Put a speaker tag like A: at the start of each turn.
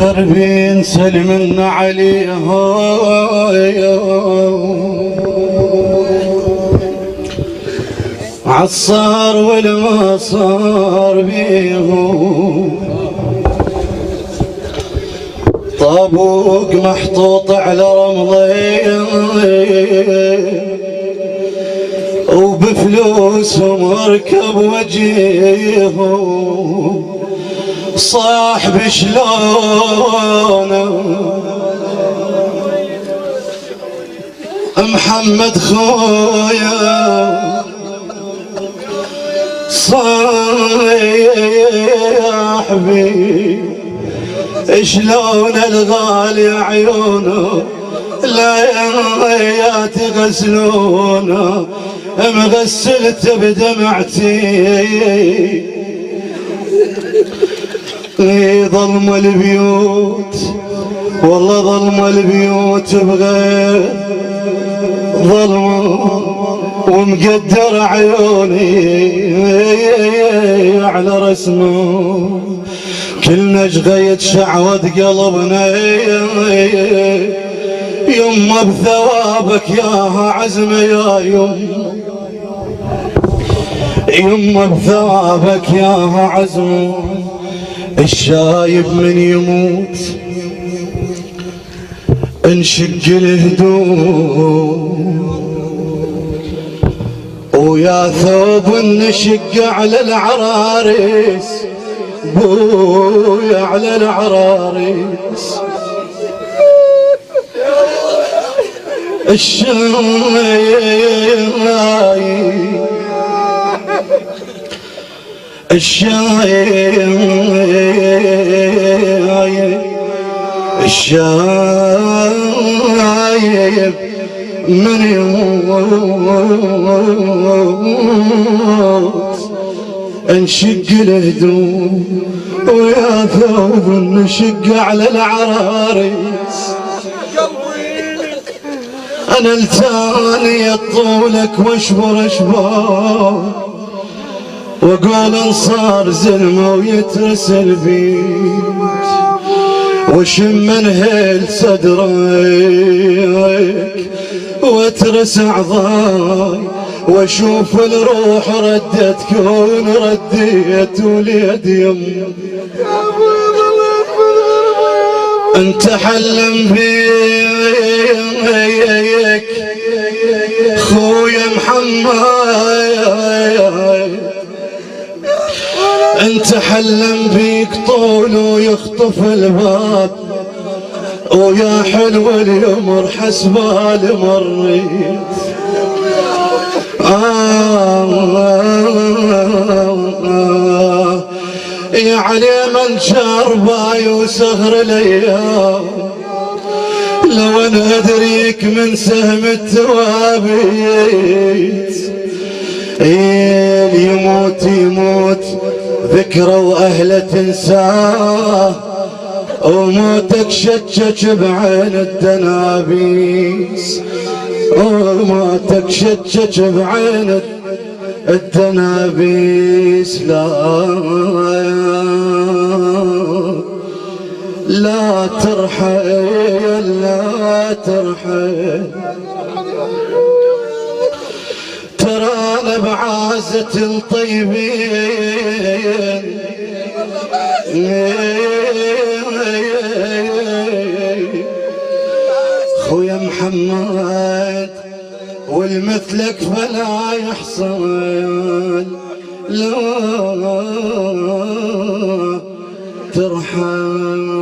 A: دربين سلمنا عليها عالصار والما صار بيهم طابوق محطوط على رمضين وبفلوسهم اركب وجيهم صاحب شلونه محمد خويا صاحبي شلون الغالي عيونه لا تغسلونه مغسلت بدمعتي ظلم البيوت والله ظلم البيوت بغير ظلم ومقدر عيوني على رسمه كلنا جغيت شعوة قلبنا يما بثوابك ياها عزمه يا يما بثوابك ياها عزمه الشايب من يموت انشق الهدوم ويا ثوب نشق على العراريس بويا على العراريس الشايب من يموت انشق الهدوم ويا ثوب نشق على العراريس انا التاني طولك واشبر اشبار واقول انصار زلمه ويترس البيت وشم من هيل صدرك واترس اعضاي واشوف الروح ردت كون رديت وليد يم انت حلم بيك خويا محمد انت حلم بيك طول ويخطف الباب ويا حلو اليمر حسبال مريت يا علي من شرباي وسهر الايام لو انا ادريك من سهم التوابيت يموت يموت ذكرى واهله تنساه وموتك شجج بعين الدنابيس وموتك شجج بعين الدنابيس لا ترحل لا ترحل ترانا بعازة الطيبين خويا محمد والمثلك فلا يحصل لا ترحل